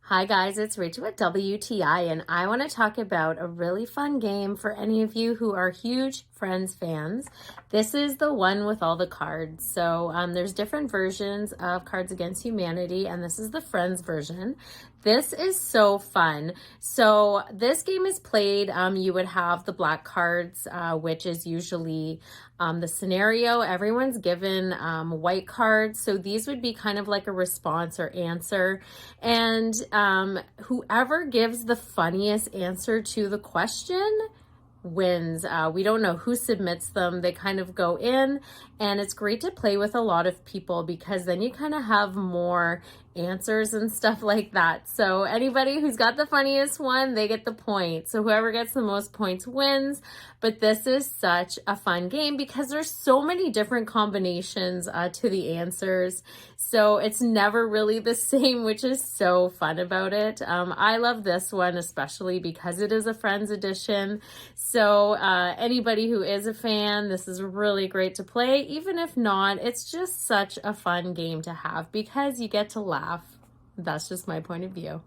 Hi guys, it's Rachel at WTI, and I want to talk about a really fun game for any of you who are huge Friends fans. This is the one with all the cards. So there's different versions of Cards Against Humanity, and this is the Friends version. This is so fun. So this game is played, you would have the black cards, which is usually the scenario. Everyone's given white cards. So these would be kind of like a response or answer. And whoever gives the funniest answer to the question wins. We don't know who submits them. They kind of go in, and it's great to play with a lot of people because then you kind of have more answers and stuff like that. So anybody who's got the funniest one, they get the point. So whoever gets the most points wins. But this is such a fun game because there's so many different combinations to the answers. So it's never really the same, which is so fun about it. I love this one, especially because it is a Friends edition. So anybody who is a fan, this is really great to play. Even if not, it's just such a fun game to have because you get to laugh. That's just my point of view.